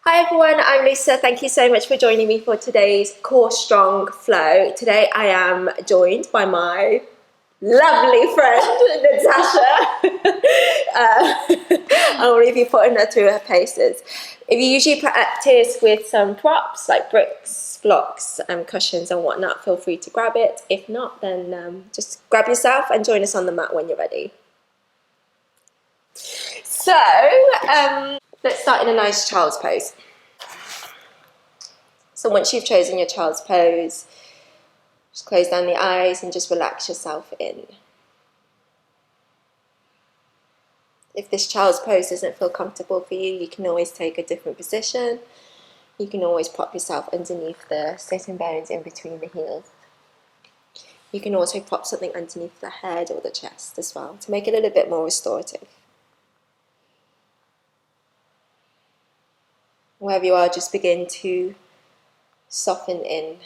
Hi everyone, I'm Lisa. Thank you so much for joining me for today's Core Strong Flow. Today I am joined by my lovely friend, Natasha. I'll leave you putting her through her paces. If you usually practice with some props like bricks, blocks, cushions and whatnot, feel free to grab it. If not, then just grab yourself and join us on the mat when you're ready. So, let's start in a nice child's pose. So once you've chosen your child's pose, just close down the eyes and just relax yourself in. If this child's pose doesn't feel comfortable for you, you can always take a different position. You can always prop yourself underneath the sitting bones in between the heels. You can also prop something underneath the head or the chest as well to make it a little bit more restorative. Wherever you are, just begin to soften in.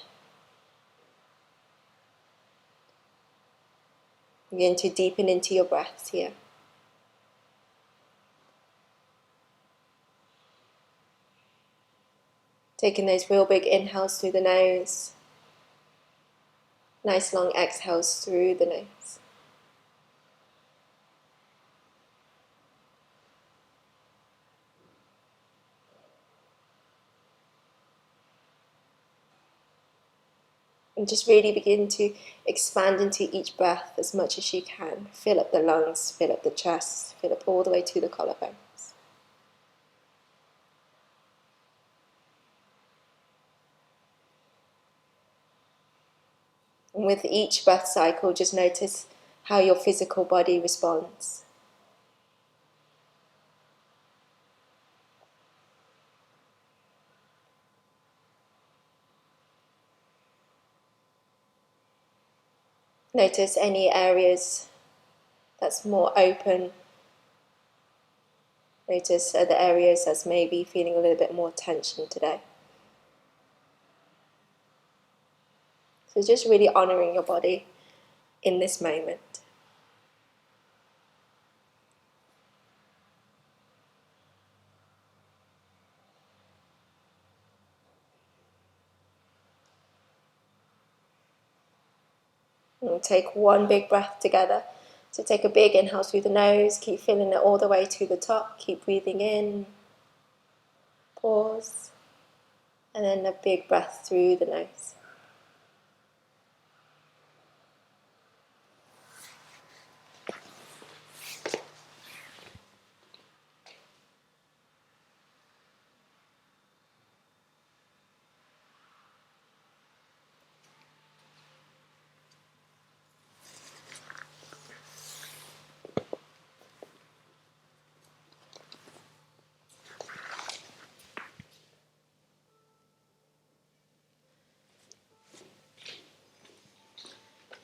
Begin to deepen into your breaths here. Taking those real big inhales through the nose. Nice long exhales through the nose. And just really begin to expand into each breath as much as you can. Fill up the lungs, fill up the chest, fill up all the way to the collarbones. And with each breath cycle, just notice how your physical body responds. Notice any areas that's more open. Notice other areas that's maybe feeling a little bit more tension today. So just really honoring your body in this moment. And we'll take one big breath together. So take a big inhale through the nose, keep filling it all the way to the top, keep breathing in, pause, and then a big breath through the nose.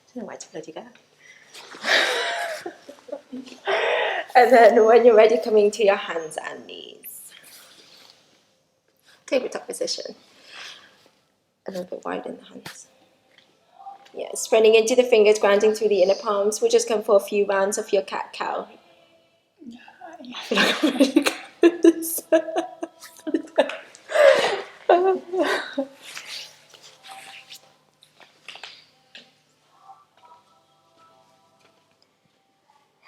I don't know where to bloody go. And then when you're ready, coming to your hands and knees. Tabletop position. A little bit wide in the hands. Yeah, spreading into the fingers, grounding through the inner palms. We'll just come for a few rounds of your cat-cow. I feel like I'm really good at this.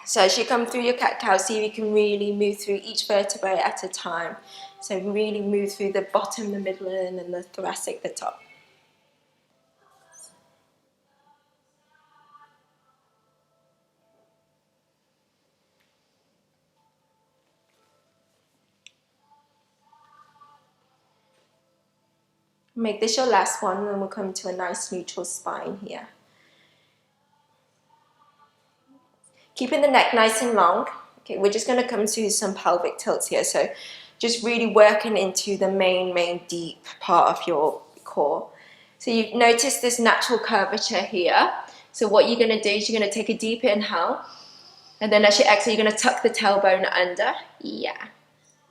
So as you come through your cat-cow, see if you can really move through each vertebrae at a time. So really move through the bottom, the middle, and then the thoracic, the top. Make this your last one, and then we'll come to a nice neutral spine here. Keeping the neck nice and long. Okay, we're just going to come to some pelvic tilts here. So just really working into the main deep part of your core. So you notice this natural curvature here. So what you're going to do is you're going to take a deep inhale. And then as you exhale, you're going to tuck the tailbone under. Yeah.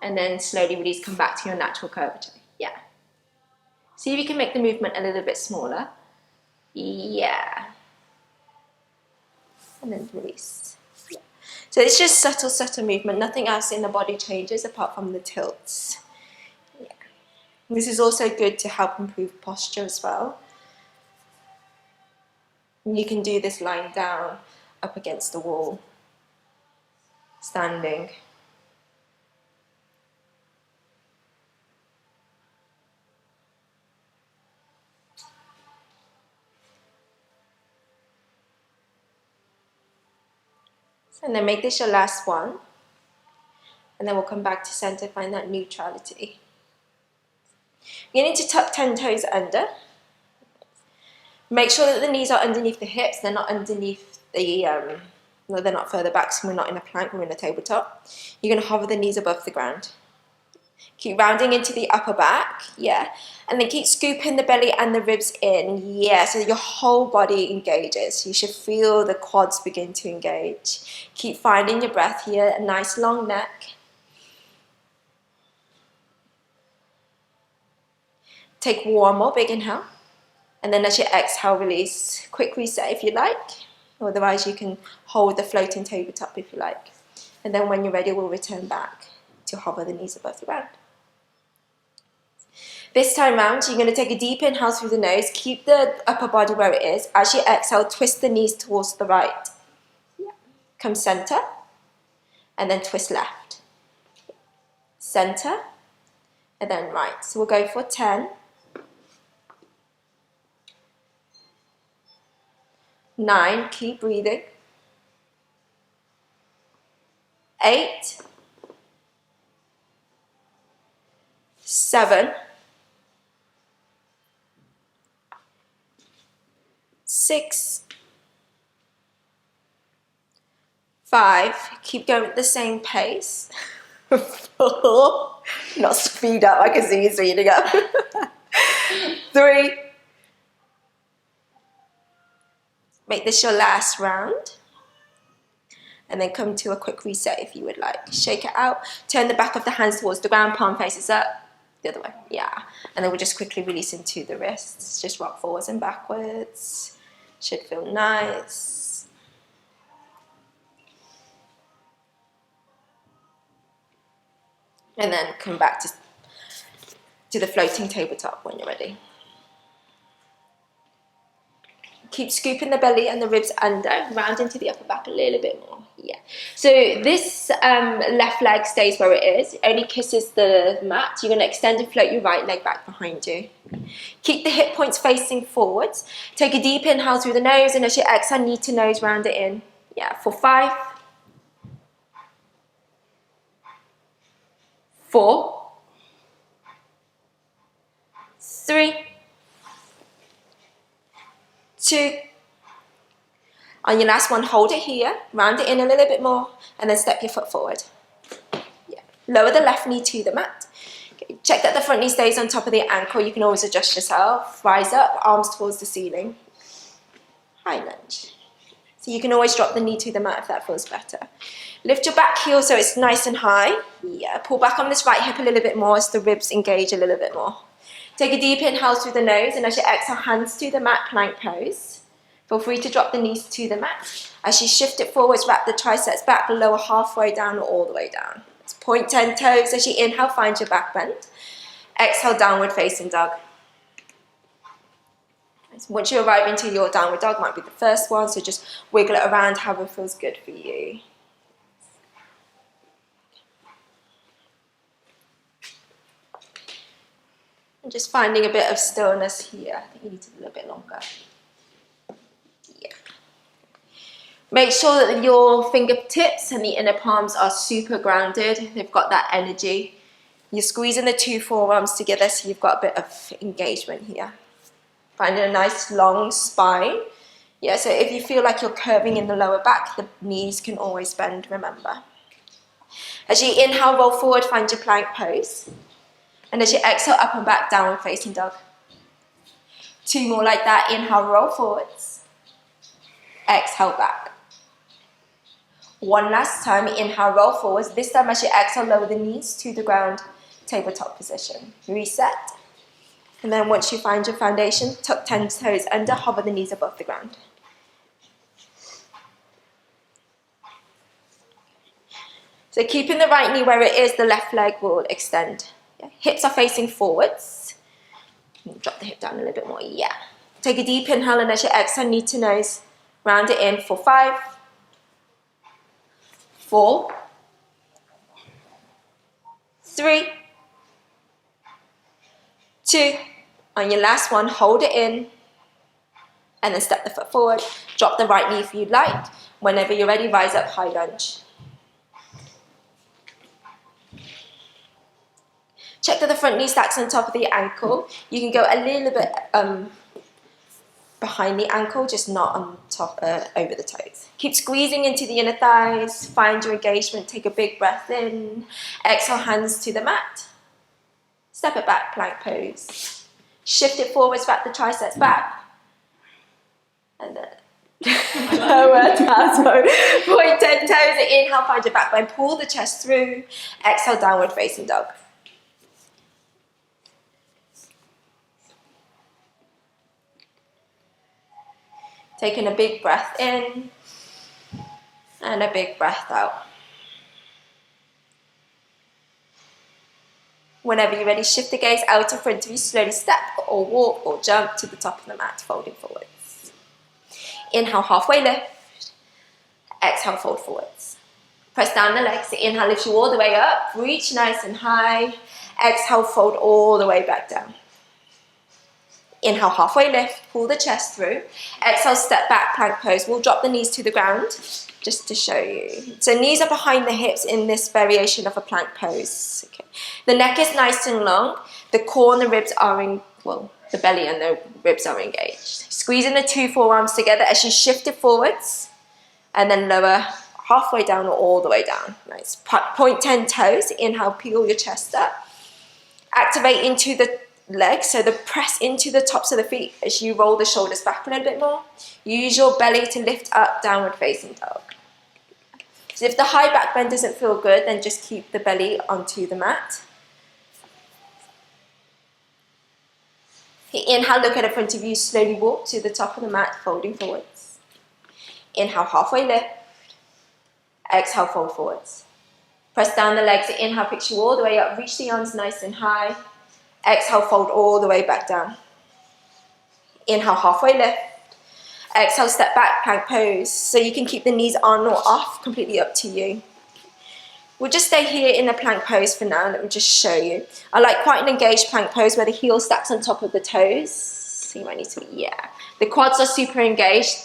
And then slowly release, come back to your natural curvature. Yeah. See if you can make the movement a little bit smaller. Yeah. And then release. Yeah. So it's just subtle movement. Nothing else in the body changes apart from the tilts. Yeah. This is also good to help improve posture as well. And you can do this lying down, up against the wall, standing. And then make this your last one. And then we'll come back to center, find that neutrality. You need to tuck 10 toes under. Make sure that the knees are underneath the hips, they're not underneath the, no, they're not further back, so we're not in a plank, we're in a tabletop. You're going to hover the knees above the ground. Keep rounding into the upper back, yeah. And then keep scooping the belly and the ribs in, yeah, so your whole body engages. You should feel the quads begin to engage. Keep finding your breath here, a nice long neck. Take one more big inhale. And then as you exhale, release. Quick reset if you like. Otherwise, you can hold the floating tabletop if you like. And then when you're ready, we'll return back to hover the knees above the ground. This time round, you're going to take a deep inhale through the nose. Keep the upper body where it is. As you exhale, twist the knees towards the right. Come center. And then twist left. Center. And then right. So we'll go for 10. 9, keep breathing. 8, 7, 6, 5, keep going at the same pace. 4, not speed up, I can see you speeding up. 3, make this your last round. And then come to a quick reset if you would like. Shake it out, turn the back of the hands towards the ground, palm faces up, the other way, yeah. And then we'll just quickly release into the wrists. Just rock forwards and backwards. Should feel nice. And then come back to the floating tabletop when you're ready. Keep scooping the belly and the ribs under, round into the upper back a little bit more. Yeah. So this left leg stays where it is. It only kisses the mat. You're going to extend and float your right leg back behind you. Keep the hip points facing forwards. Take a deep inhale through the nose, and as you exhale, knee to nose, round it in. Yeah, for 5, 4, 3, 2. On your last one, hold it here, round it in a little bit more, and then step your foot forward. Yeah. Lower the left knee to the mat. Okay. Check that the front knee stays on top of the ankle. You can always adjust yourself. Rise up, arms towards the ceiling. High lunge. So you can always drop the knee to the mat if that feels better. Lift your back heel so it's nice and high. Yeah. Pull back on this right hip a little bit more as the ribs engage a little bit more. Take a deep inhale through the nose, and as you exhale, hands to the mat, plank pose. Feel free to drop the knees to the mat. As you shift it forwards, wrap the triceps back, lower halfway down or all the way down. Let's point 10 toes. As you inhale, find your back bend. Exhale, downward facing dog. Once you arrive into your downward dog, might be the first one, so just wiggle it around however feels good for you. And just finding a bit of stillness here. I think you need to do a little bit longer. Yeah. Make sure that your fingertips and the inner palms are super grounded. They've got that energy. You're squeezing the 2 forearms together, so you've got a bit of engagement here. Finding a nice long spine. Yeah, so if you feel like you're curving in the lower back, the knees can always bend, remember. As you inhale, roll forward, find your plank pose. And as you exhale, up and back, downward facing dog. 2 more like that. Inhale, roll forwards. Exhale, back. 1 last time. Inhale, roll forwards. This time, as you exhale, lower the knees to the ground, tabletop position. Reset. And then once you find your foundation, tuck 10 toes under, hover the knees above the ground. So keeping the right knee where it is, the left leg will extend. Yeah. Hips are facing forwards. Drop the hip down a little bit more, yeah. Take a deep inhale, and as you exhale, knee to nose, round it in for 5, 4, 3, 2, on your last one, hold it in, and then step the foot forward. Drop the right knee if you'd like. Whenever you're ready, rise up, high lunge. Check that the front knee stacks on top of the ankle. You can go a little bit behind the ankle, just not on top, over the toes. Keep squeezing into the inner thighs. Find your engagement. Take a big breath in. Exhale, hands to the mat. Step it back, plank pose. Shift it forwards, wrap the triceps back. And then lower torso. Point 10 toes. Inhale, find your back bone. Pull the chest through. Exhale, downward facing dog. Taking a big breath in and a big breath out. Whenever you're ready, shift the gaze out in front of you. Slowly step or walk or jump to the top of the mat, folding forwards. Inhale, halfway lift. Exhale, fold forwards. Press down the legs. Inhale, lift you all the way up. Reach nice and high. Exhale, fold all the way back down. Inhale, halfway lift, pull the chest through. Exhale, step back, plank pose. We'll drop the knees to the ground, just to show you. So knees are behind the hips in this variation of a plank pose. Okay. The neck is nice and long. The core and the ribs are the belly and the ribs are engaged. Squeezing the 2 forearms together as you shift it forwards, and then lower halfway down or all the way down. Nice. Point 10 toes. Inhale, peel your chest up. Activate into the legs, so the press into the tops of the feet as you roll the shoulders back a little bit more. Use your belly to lift up, downward facing dog. So if the high back bend doesn't feel good, then just keep the belly onto the mat. Inhale, look at the front of you, slowly walk to the top of the mat, folding forwards. Inhale, halfway lift. Exhale, fold forwards. Press down the legs. Inhale, picture you all the way up, reach the arms nice and high. Exhale, fold all the way back down. Inhale, halfway lift. Exhale, step back, plank pose. So you can keep the knees on or off, completely up to you. We'll just stay here in the plank pose for now. Let me just show you. I like quite an engaged plank pose where the heel stacks on top of the toes. So you might need to, The quads are super engaged.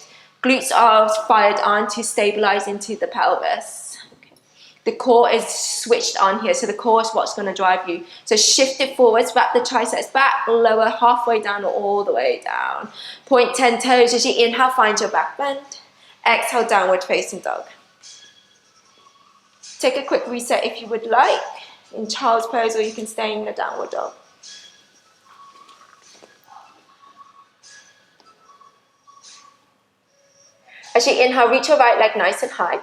Glutes are fired on to stabilize into the pelvis. The core is switched on here, so the core is what's going to drive you. So shift it forwards, wrap the triceps back, lower halfway down or all the way down. Point 10 toes as you inhale, find your back bend. Exhale, downward facing dog. Take a quick reset if you would like, in child's pose, or you can stay in the downward dog. As you inhale, reach your right leg nice and high.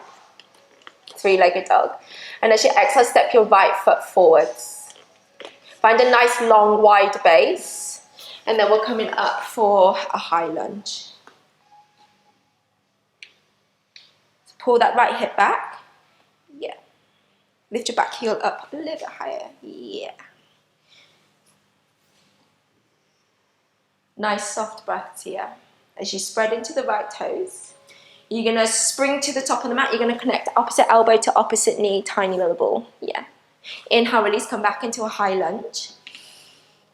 3-legged dog. And as you exhale, step your right foot forwards. Find a nice long wide base, and then we're coming up for a high lunge. So pull that right hip back. Lift your back heel up a little bit higher. Nice soft breaths here. As you spread into the right toes, you're going to spring to the top of the mat. You're going to connect opposite elbow to opposite knee, tiny little ball. Inhale, release, come back into a high lunge.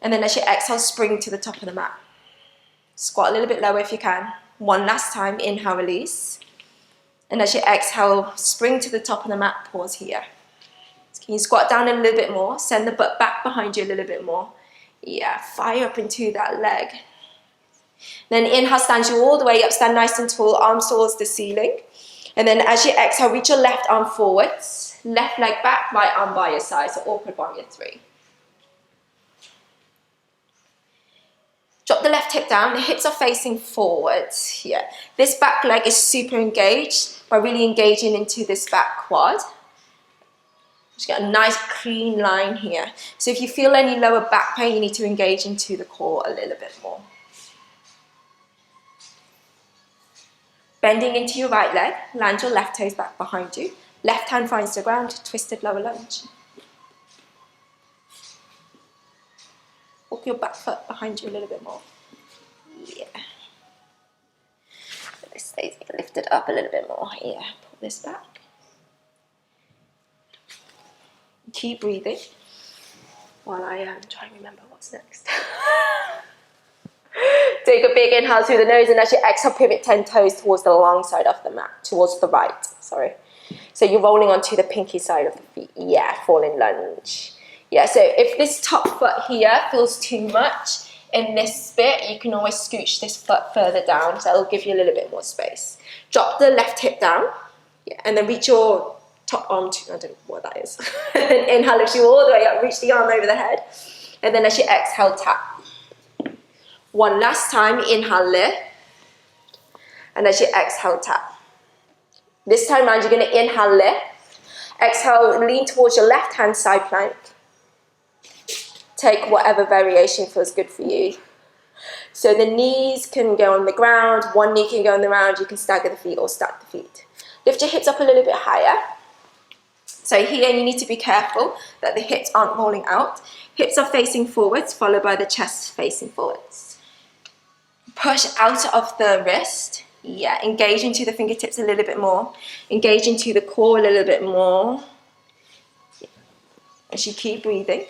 And then as you exhale, spring to the top of the mat. Squat a little bit lower if you can. One last time, inhale, release. And as you exhale, spring to the top of the mat, pause here. Can you squat down a little bit more? Send the butt back behind you a little bit more. Fire up into that leg. Then inhale, stand you all the way up, stand nice and tall, arms towards the ceiling. And then as you exhale, reach your left arm forwards, left leg back, right arm by your side, so awkward warrior 3. Drop the left hip down, the hips are facing forwards. This back leg is super engaged by really engaging into this back quad. Just get a nice clean line here. So if you feel any lower back pain, you need to engage into the core a little bit more. Bending into your right leg, land your left toes back behind you. Left hand finds the ground, twisted lower lunge. Hook your back foot behind you a little bit more. Yeah. This stays lifted up a little bit more. Yeah. Pull this back. Keep breathing while I try and remember what's next. Take a big inhale through the nose, and as you exhale, pivot 10 toes towards the long side of the mat, towards the right, sorry. So you're rolling onto the pinky side of the feet. Yeah, falling lunge. Yeah, so if this top foot here feels too much in this bit, you can always scooch this foot further down, so it'll give you a little bit more space. Drop the left hip down, yeah, and then reach your top arm to, I don't know what that is. Inhale, lift you all the way up, reach the arm over the head, and then as you exhale, tap. One last time, inhale, lift, and as you exhale, tap. This time around, you're going to inhale, lift, exhale, lean towards your left-hand side plank. Take whatever variation feels good for you. So the knees can go on the ground, one knee can go on the ground, you can stagger the feet or stack the feet. Lift your hips up a little bit higher. So here you need to be careful that the hips aren't rolling out. Hips are facing forwards, followed by the chest facing forwards. Push out of the wrist. Yeah, engage into the fingertips a little bit more. Engage into the core a little bit more. Yeah. As you keep breathing.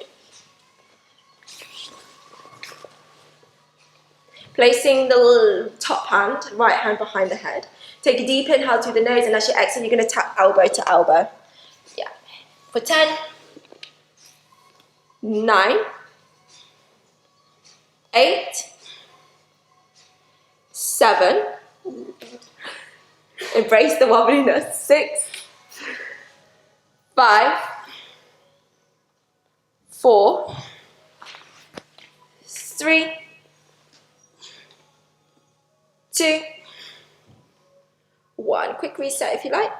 Placing the top hand, right hand behind the head. Take a deep inhale through the nose, and as you exhale, you're going to tap elbow to elbow. Yeah. For 10, 9, 8, 7, embrace the wobbliness, 6, 5, 4, 3, 2, 1. Quick reset if you like,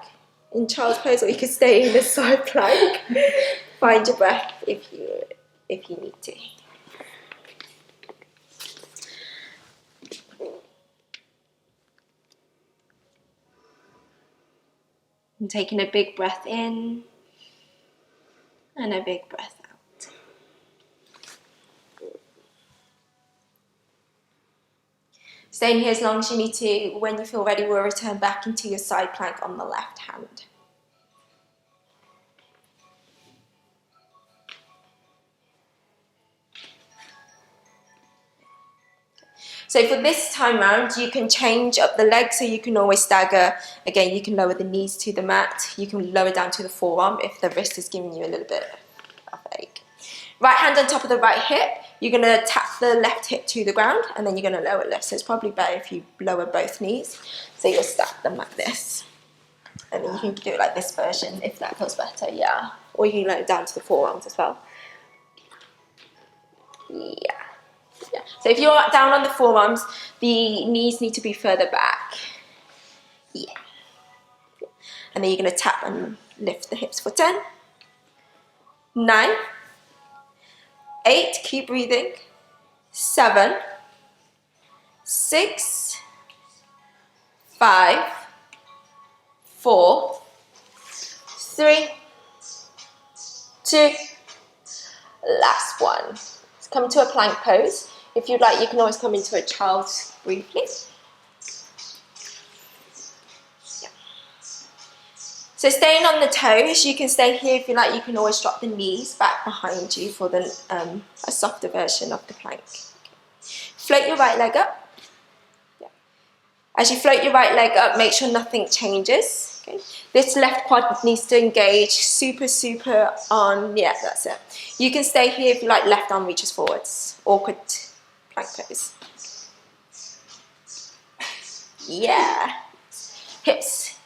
in child's pose, or you can stay in the side plank. Find your breath if you need to. And taking a big breath in and a big breath out. Staying here as long as you need to. When you feel ready, we'll return back into your side plank on the left hand. So for this time round, you can change up the legs, so you can always stagger. Again, you can lower the knees to the mat. You can lower down to the forearm if the wrist is giving you a little bit of ache. Right hand on top of the right hip. You're going to tap the left hip to the ground, and then you're going to lower it. So it's probably better if you lower both knees. So you'll stack them like this. And then you can do it like this version if that feels better, yeah. Or you can lower it down to the forearms as well. Yeah. Yeah. So if you're down on the forearms, the knees need to be further back. Yeah. And then you're going to tap and lift the hips for 10, 9, 8, keep breathing, 7, 6, 5, 4, 3, 2, last one. Let's come to a plank pose. If you'd like, you can always come into a child's briefly. Yeah. So staying on the toes, you can stay here if you like. You can always drop the knees back behind you for the a softer version of the plank. Float your right leg up. Yeah. As you float your right leg up, make sure nothing changes. Okay. This left quad needs to engage super on. Yeah, that's it. You can stay here if you like. Left arm reaches forwards. Awkward plank pose. Yeah. Hips.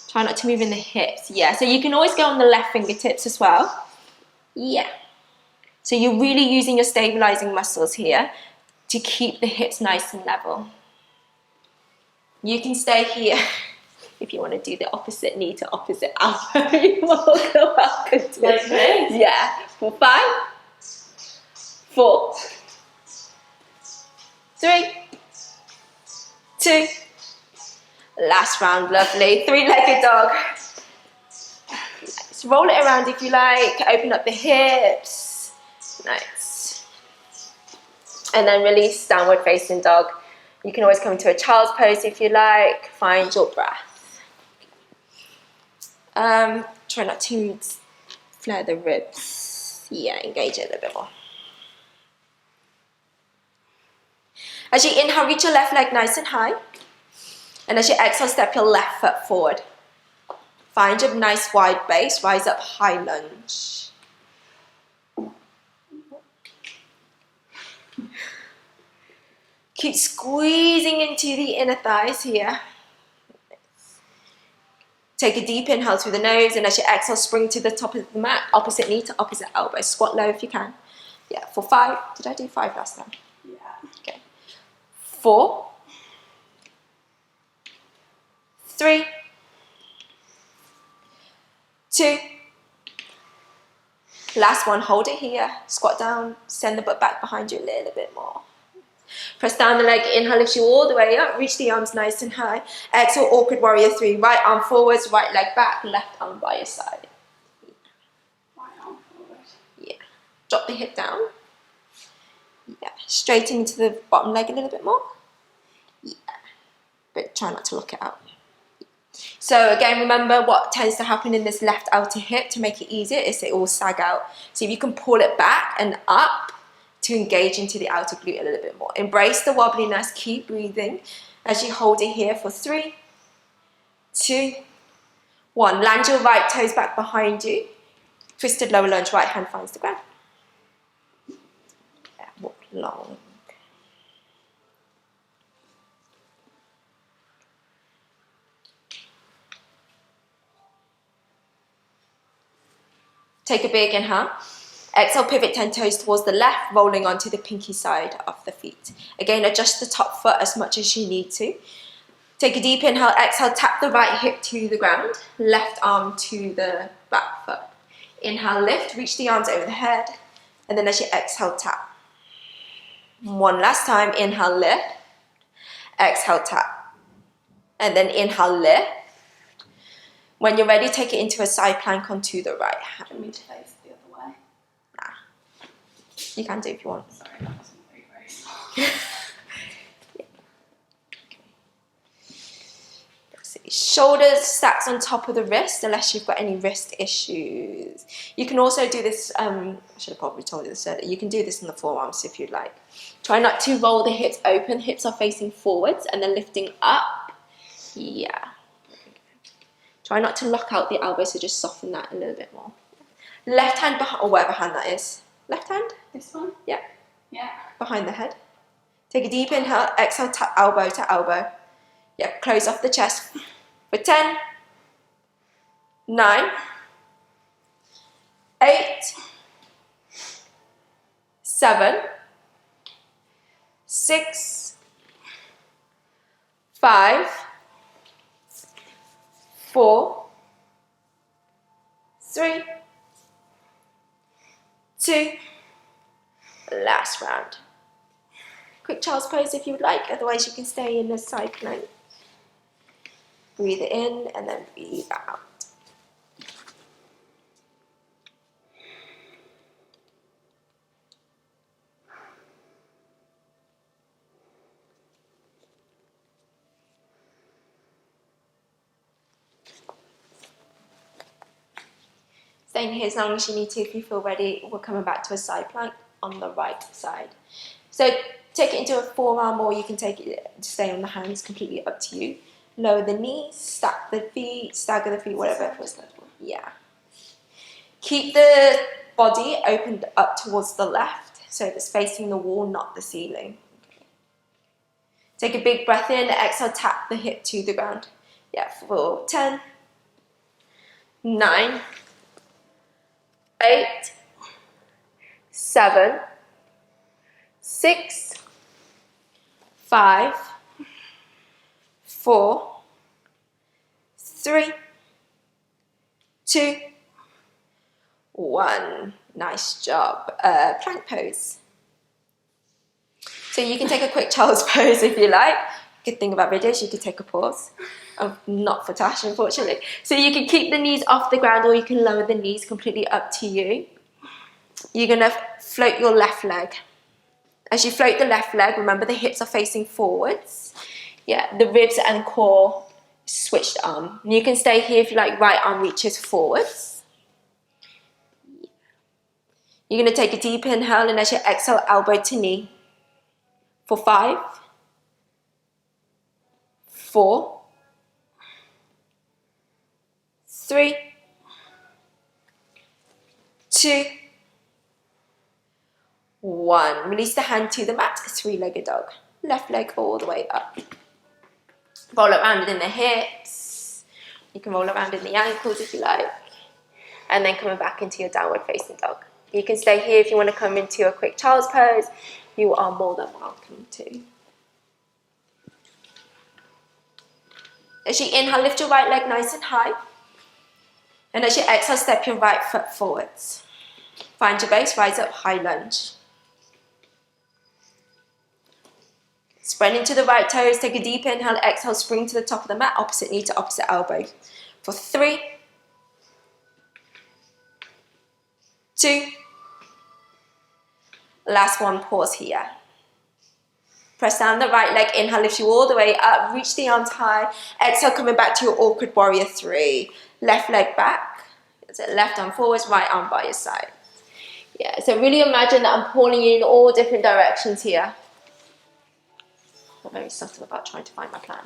Try not to move in the hips. Yeah. So you can always go on the left fingertips as well. Yeah. So you're really using your stabilizing muscles here to keep the hips nice and level. You can stay here if you want to do the opposite knee to opposite elbow. You're welcome to like this. Yeah. For 5, 4, 3, 2, last round, lovely. 3-legged dog. Nice. Roll it around if you like. Open up the hips. Nice. And then release, downward facing dog. You can always come into a child's pose if you like. Find your breath. Try not to flare the ribs. Yeah, engage it a little bit more. As you inhale, reach your left leg nice and high. And as you exhale, step your left foot forward. Find your nice wide base, rise up, high lunge. Keep squeezing into the inner thighs here. Take a deep inhale through the nose, and as you exhale, spring to the top of the mat, opposite knee to opposite elbow. Squat low if you can. Yeah, for 5. Did I do 5 last time? Yeah. Okay. 4, 3, 2. Last one, hold it here. Squat down, send the butt back behind you a little bit more. Press down the leg, inhale, lift you all the way up, reach the arms nice and high. Exhale, awkward warrior 3. Right arm forwards, right leg back, left arm by your side. Right arm forward. Yeah. Drop the hip down. Yeah. Straighten into the bottom leg a little bit more. Yeah. But try not to lock it out. So again, remember what tends to happen in this left outer hip to make it easier is it will sag out. So if you can pull it back and up to engage into the outer glute a little bit more. Embrace the wobbliness, keep breathing as you hold it here for 3, 2, 1. Land your right toes back behind you. Twisted lower lunge, right hand finds the ground. Yeah, walk long. Take a big inhale. Exhale, pivot 10 toes towards the left, rolling onto the pinky side of the feet. Again, adjust the top foot as much as you need to. Take a deep inhale, exhale, tap the right hip to the ground, left arm to the back foot. Inhale, lift, reach the arms over the head, and then as you exhale, tap. One last time, inhale, lift, exhale, tap. And then inhale, lift. When you're ready, take it into a side plank onto the right hand. Do you want me to face the other way? Nah. You can do if you want. Sorry, that wasn't very small. Shoulders stacks on top of the wrist unless you've got any wrist issues. You can also do this, I should have probably told you this earlier, you can do this in the forearms if you'd like. Try not to roll the hips open, hips are facing forwards and then lifting up. Yeah. Try not to lock out the elbow, so just soften that a little bit more. Left hand behind, or whatever hand that is. Left hand? This one? Yeah. Yeah. Behind the head. Take a deep inhale, exhale, tap elbow to elbow. Yep, close off the chest for 10, 9, 8, 7, 6, 5, 4, 3, 2, last round. Quick child's pose if you would like, otherwise you can stay in the side plank. Breathe it in and then breathe out. Staying here as long as you need to. If you feel ready, we're coming back to a side plank on the right side. So take it into a forearm, or you can take it, stay on the hands, completely up to you. Lower the knees, stack the feet, stagger the feet, whatever feels comfortable. Yeah. Keep the body opened up towards the left, so it's facing the wall, not the ceiling. Okay. Take a big breath in, exhale, tap the hip to the ground. Yeah, for 10, 9, 8, 7, 6, 5, 4, 3, 2, 1. Nice job. Plank pose. So you can take a quick child's pose if you like. Good thing about videos, you can take a pause. Not for Tash, unfortunately. So you can keep the knees off the ground, or you can lower the knees, completely up to you. You're going to float your left leg. As you float the left leg, remember the hips are facing forwards. Yeah, the ribs and core switched arm. You can stay here if you like, right arm reaches forwards. You're going to take a deep inhale, and as you exhale, elbow to knee. For 5, 4, 3, 2, 1. Release the hand to the mat, three-legged dog. Left leg all the way up. Roll around in the hips. You can roll around in the ankles if you like. And then coming back into your downward facing dog. You can stay here if you want to come into a quick child's pose. You are more than welcome to. As you inhale, lift your right leg nice and high. And as you exhale, step your right foot forwards. Find your base, rise up, high lunge. Spread into the right toes, take a deep inhale, exhale, spring to the top of the mat, opposite knee to opposite elbow. For 3, 2, last one, pause here. Press down the right leg, inhale, lift you all the way up, reach the arms high, exhale, coming back to your awkward warrior 3. Left leg back, so left arm forwards, right arm by your side. Yeah, so really imagine that I'm pulling you in all different directions here. I'm very subtle about trying to find my plan.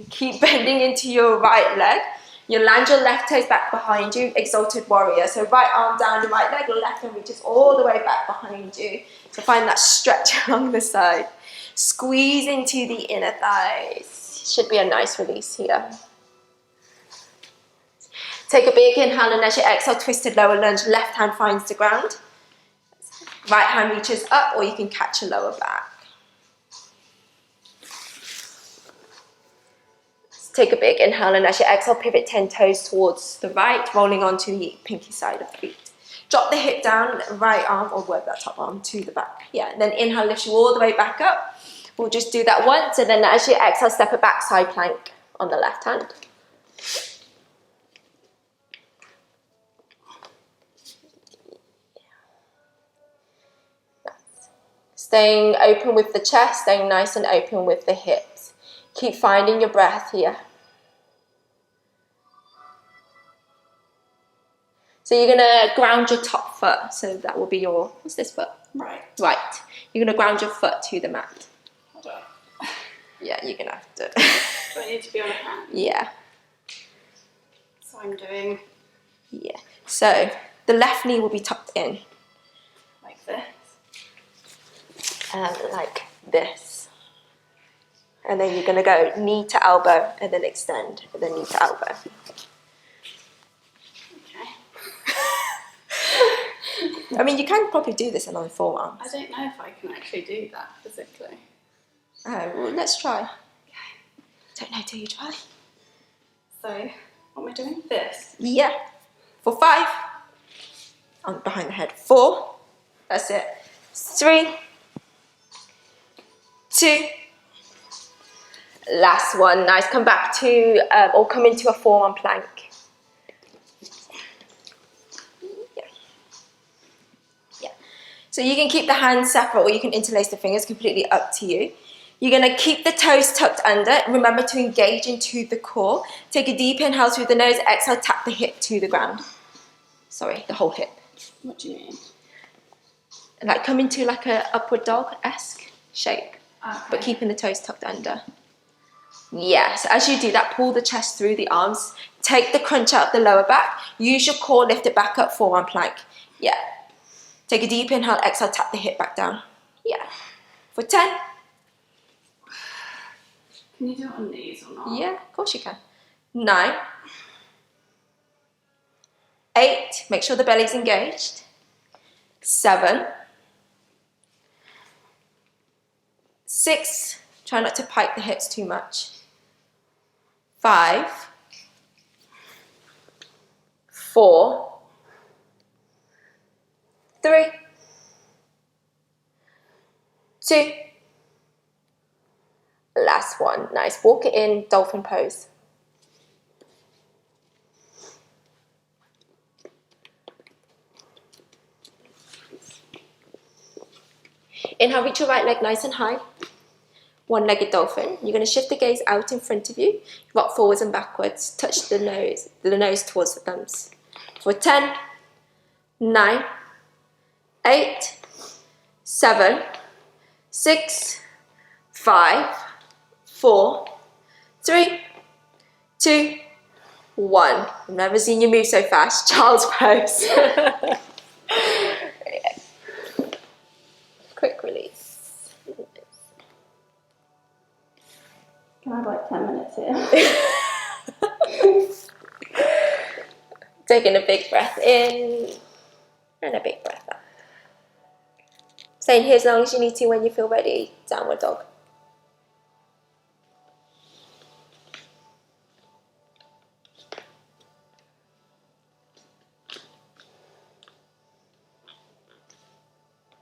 Keep bending into your right leg. You land your left toes back behind you, exalted warrior. So right arm down the right leg, left arm reaches all the way back behind you. So find that stretch along the side. Squeeze into the inner thighs. Should be a nice release here. Take a big inhale, and as you exhale, twisted lower lunge, left hand finds the ground. Right hand reaches up, or you can catch a lower back. Take a big inhale, and as you exhale, pivot 10 toes towards the right, rolling onto the pinky side of the feet. Drop the hip down, right arm, or work that top arm to the back. Yeah, and then inhale, lift you all the way back up. We'll just do that once, and then as you exhale, step it back, side plank on the left hand. Staying open with the chest, staying nice and open with the hips. Keep finding your breath here. So you're going to ground your top foot. So that will be your, what's this foot? Right. Right. You're going to ground your foot to the mat. Hold on. Yeah, you're going to have to. Do I need to be on a hand? Yeah. So I'm doing... Yeah. So the left knee will be tucked in. like this. Like this. And then you're going to go knee to elbow, and then extend, and then knee to elbow. I mean, you can probably do this on forearms. I don't know if I can actually do that physically. Oh, well, let's try. Okay. Don't know till you try. So, what am I doing? This? Yeah. For 5. On behind the head. 4. That's it. 3. 2. Last one. Nice. Come back to, or come into a forearm plank. So you can keep the hands separate, or you can interlace the fingers, completely up to you. You're going to keep the toes tucked under. Remember to engage into the core. Take a deep inhale through the nose, exhale, tap the hip to the ground. Sorry, the whole hip. What do you mean? Like come into like a upward dog-esque shape, Okay. but keeping the toes tucked under. Yeah, so as you do that, pull the chest through the arms. Take the crunch out of the lower back. Use your core, lift it back up, forearm plank. Yeah. Take a deep inhale, exhale, tap the hip back down. Yeah. For 10. Can you do it on these or not? Yeah, of course you can. 9. 8. Make sure the belly's engaged. 7. 6. Try not to pike the hips too much. 5. 4. 3. 2. Last one. Nice. Walk it in, dolphin pose. Inhale, reach your right leg nice and high. One-legged dolphin. You're going to shift the gaze out in front of you. Rock forwards and backwards. Touch the nose towards the thumbs. For 10, 9, 8, 7, 6, 5, 4, 3, 2, 1. I've never seen you move so fast. Child's pose. Quick release. Can I have like 10 minutes here? Taking a big breath in and a big breath out. Staying here as long as you need to when you feel ready. Downward dog.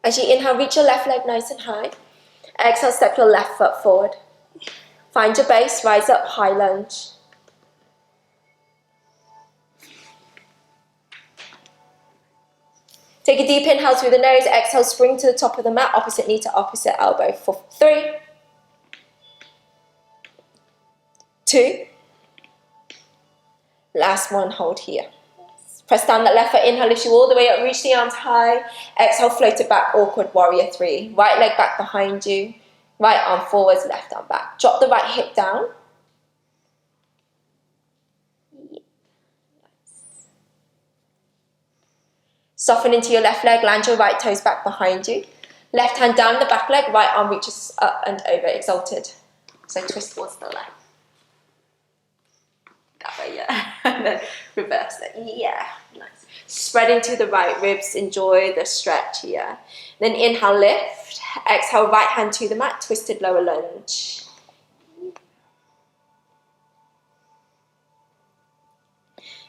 As you inhale, reach your left leg nice and high. Exhale, step your left foot forward. Find your base, rise up, high lunge. Take a deep inhale through the nose. Exhale, spring to the top of the mat, opposite knee to opposite elbow. For 3, 2. Last one, hold here. Press down that left foot, inhale, lift you all the way up, reach the arms high. Exhale, float it back, awkward warrior 3. Right leg back behind you. Right arm forwards, left arm back. Drop the right hip down. Soften into your left leg, land your right toes back behind you. Left hand down the back leg, right arm reaches up and over, exalted. So twist towards the left. That way, yeah. And then reverse it, yeah. Nice. Spread into the right ribs, enjoy the stretch here. Then inhale, lift. Exhale, right hand to the mat, twisted lower lunge.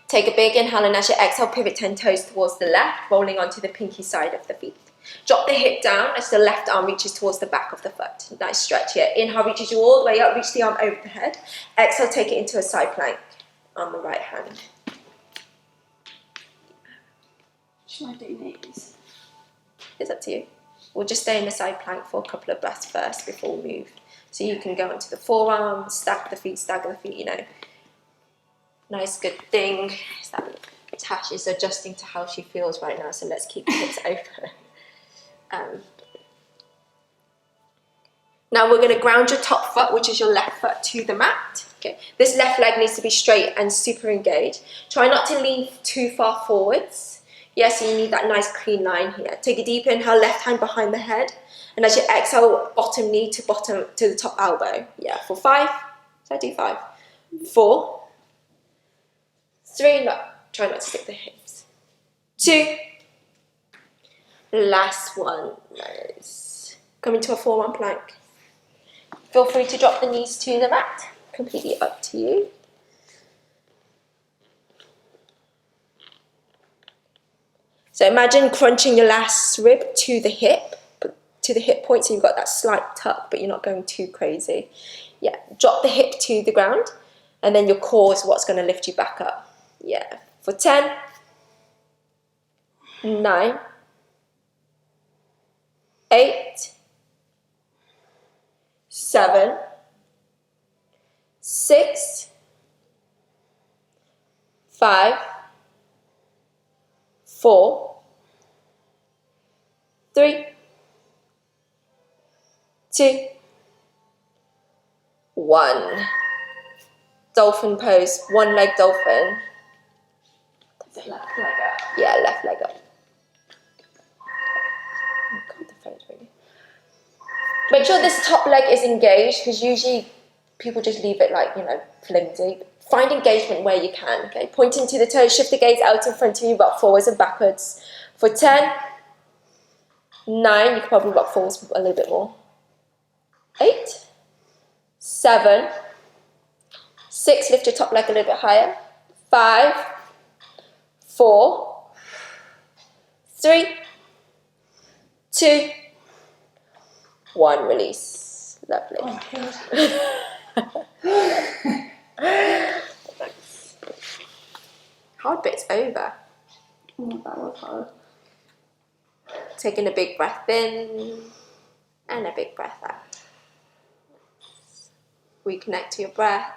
Take a big inhale, and as you exhale, pivot 10 toes towards the left, rolling onto the pinky side of the feet. Drop the hip down as the left arm reaches towards the back of the foot. Nice stretch here. Inhale reaches you all the way up, reach the arm over the head. Exhale, take it into a side plank on the right hand. Should I do knees? It's up to you. We'll just stay in the side plank for a couple of breaths first before we move. So you can go onto the forearms, stack the feet, stagger the feet, you know. Nice, good thing is that Tash is adjusting to how she feels right now, so let's keep the hips open. Now we're going to ground your top foot, which is your left foot, to the mat. Okay. This left leg needs to be straight and super engaged. Try not to lean too far forwards. Yes, you need that nice clean line here. Take a deep inhale, left hand behind the head. And as you exhale, bottom knee to the top elbow. Yeah, for 5. So I do 5. 4. 3, no, try not to stick the hips. 2. Last one, nice. Come into a forearm plank. Feel free to drop the knees to the mat. Completely up to you. So imagine crunching your last rib to the hip point, so you've got that slight tuck, but you're not going too crazy. Yeah, drop the hip to the ground, and then your core is what's going to lift you back up. Yeah, for 10, 9, 8, 7, 6, 5, 4, 3, 2, 1. Dolphin pose, one leg dolphin. Is it left leg up? Yeah, left leg up. Oh God, the phone's really. Make sure this top leg is engaged, because usually people just leave it like, you know, flimsy. Find engagement where you can, okay? Pointing to the toes, shift the gaze out in front of you, rock forwards and backwards. For 10, 9, you can probably rock forwards a little bit more. 8, 7, 6, lift your top leg a little bit higher. 5, 4, 3, 2, 1, release. Lovely. Oh, Hard bit's over. oh, that was hard. Taking a big breath in And a big breath out. Reconnect to your breath.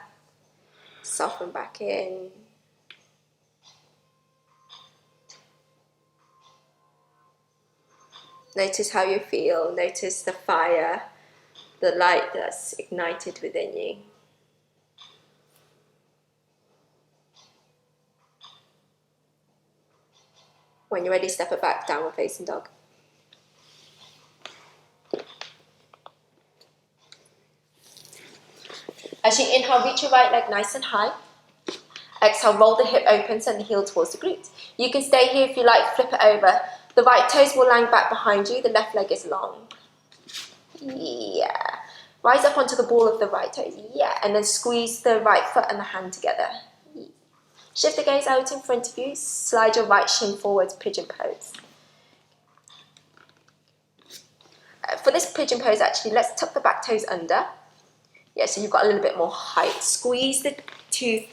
Soften back in. Notice how you feel. Notice the fire, the light that's ignited within you. When you're ready, step it back, downward facing dog. As you inhale, reach your right leg nice and high. Exhale, roll the hip open, send the heel towards the glutes. You can stay here if you like, flip it over. The right toes will land back behind you, the left leg is long. Yeah. Rise up onto the ball of the right toe. Yeah. And then squeeze the right foot and the hand together. Yeah. Shift the gaze out in front of you. Slide your right shin forwards, pigeon pose. For this pigeon pose, actually, let's tuck the back toes under. Yeah, so you've got a little bit more height. Squeeze the two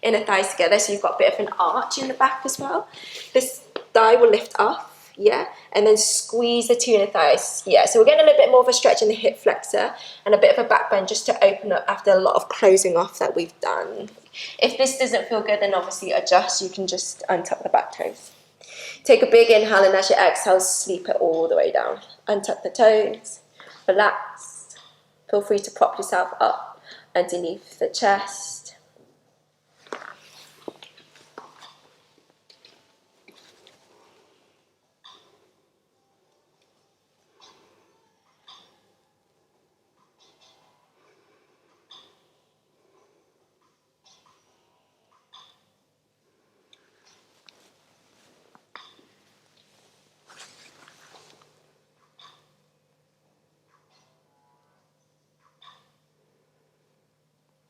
inner thighs together, so you've got a bit of an arch in the back as well. This thigh will lift off, yeah, and then squeeze the two inner thighs, yeah. So we're getting a little bit more of a stretch in the hip flexor and a bit of a back bend just to open up after a lot of closing off that we've done. If this doesn't feel good, then obviously adjust. You can just untuck the back toes. Take a big inhale, and as you exhale, sleep it all the way down. Untuck the toes, relax. Feel free to prop yourself up underneath the chest.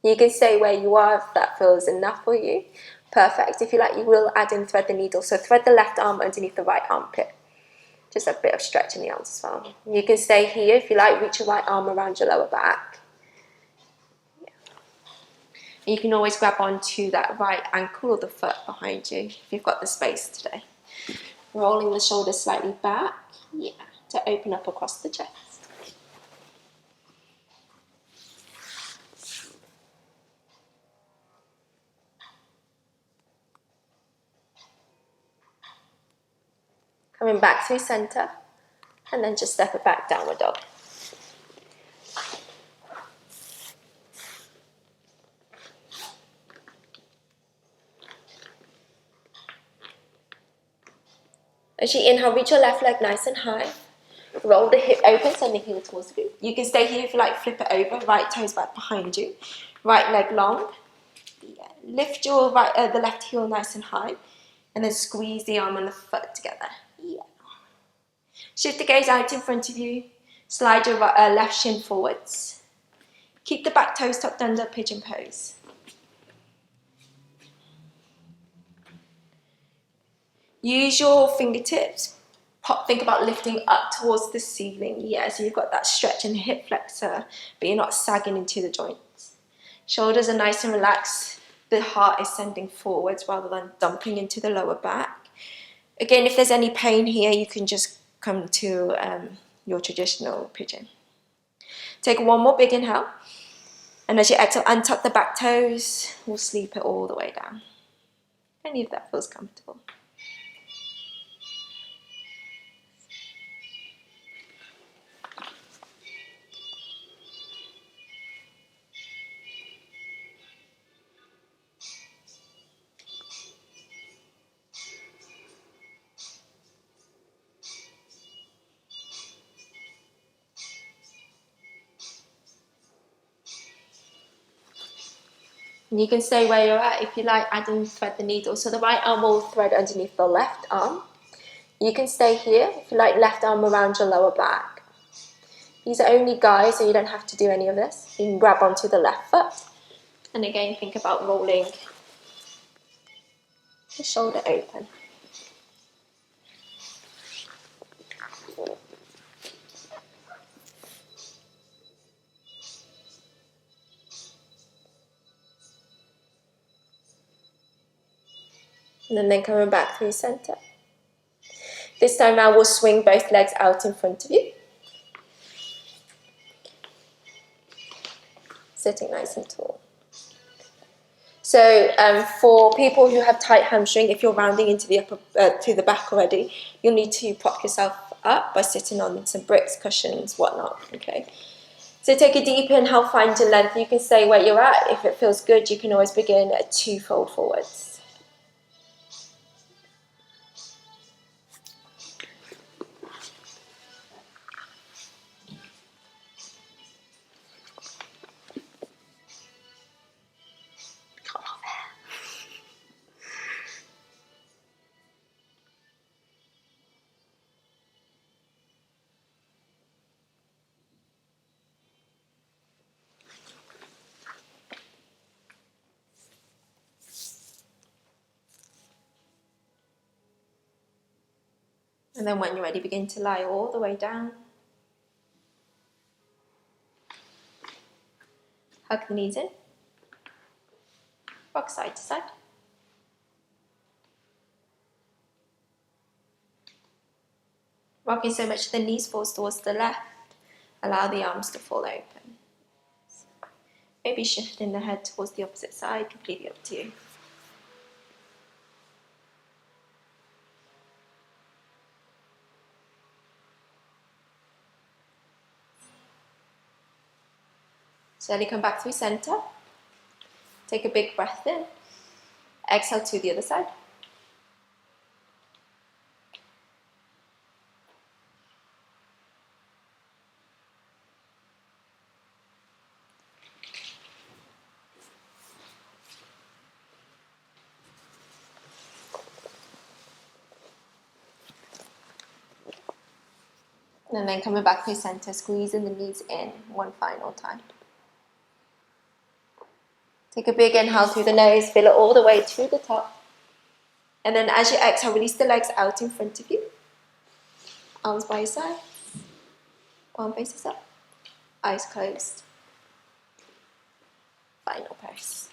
You can stay where you are if that feels enough for you. Perfect. If you like, you will add in thread the needle. So thread the left arm underneath the right armpit. Just a bit of stretch in the arms as well. You can stay here if you like. Reach your right arm around your lower back. Yeah. And you can always grab onto that right ankle or the foot behind you if you've got the space today. Rolling the shoulders slightly back. Yeah. To open up across the chest. Coming back through center, and then just step it back, downward dog. As you inhale, reach your left leg nice and high. Roll the hip open, send the heel towards the glute. You can stay here if you like, flip it over, right toes back behind you. Right leg long. Yeah. Lift your the left heel nice and high, and then squeeze the arm and the foot together. Yeah. Shift the gaze out in front of you. Slide your left shin forwards. Keep the back toes tucked under, pigeon pose. Use your fingertips. Think about lifting up towards the ceiling. Yeah, so you've got that stretch in the hip flexor, but you're not sagging into the joints. Shoulders are nice and relaxed. The heart is sending forwards rather than dumping into the lower back. Again, if there's any pain here, you can just come to your traditional pigeon. Take one more big inhale. And as you exhale, untuck the back toes. We'll sleep it all the way down. Any of that feels comfortable. And you can stay where you're at if you like, adding thread the needle. So the right arm will thread underneath the left arm. You can stay here if you like, left arm around your lower back. These are only guides, so you don't have to do any of this. You can grab onto the left foot. And again, think about rolling the shoulder open. And then coming back through center. This time now we'll swing both legs out in front of you. Sitting nice and tall. So for people who have tight hamstring, if you're rounding into the to the back already, you'll need to prop yourself up by sitting on some bricks, cushions, whatnot. Okay. So take a deep inhale, find your length. You can stay where you're at. If it feels good, you can always begin a 2-fold forwards. And then when you're ready, begin to lie all the way down. Hug the knees in. Rock side to side. Rocking so much the knees falls towards the left. Allow the arms to fall open. Maybe shifting the head towards the opposite side, completely up to you. Slowly come back through center. Take a big breath in. Exhale to the other side. And then coming back through center, squeezing the knees in one final time. Take a big inhale through the nose, feel it all the way to the top. And then as you exhale, release the legs out in front of you. Arms by your side. Palm faces up. Eyes closed. Final pose.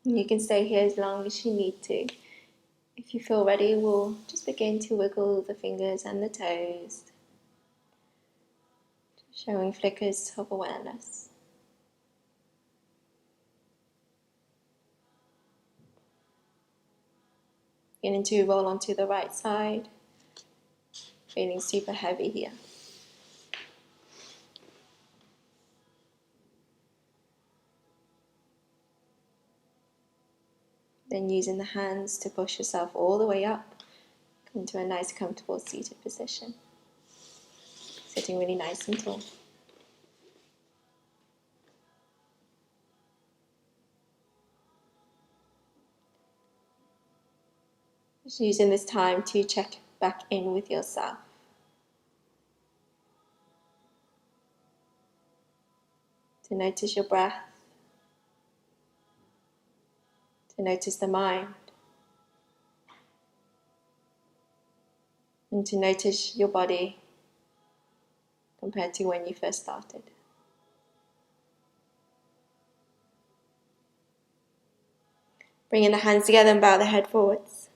You can stay here as long as you need to. If you feel ready, we'll just begin to wiggle the fingers and the toes, showing flickers of awareness. Beginning to roll onto the right side, feeling super heavy here. Then using the hands to push yourself all the way up, come into a nice comfortable seated position. Sitting really nice and tall. Just using this time to check back in with yourself. To notice your breath. To notice the mind. And to notice your body compared to when you first started. Bringing the hands together and bow the head forwards.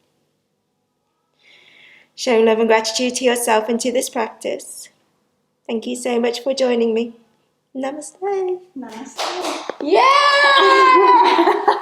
Showing love and gratitude to yourself and to this practice. Thank you so much for joining me. Namaste. Namaste. Yeah!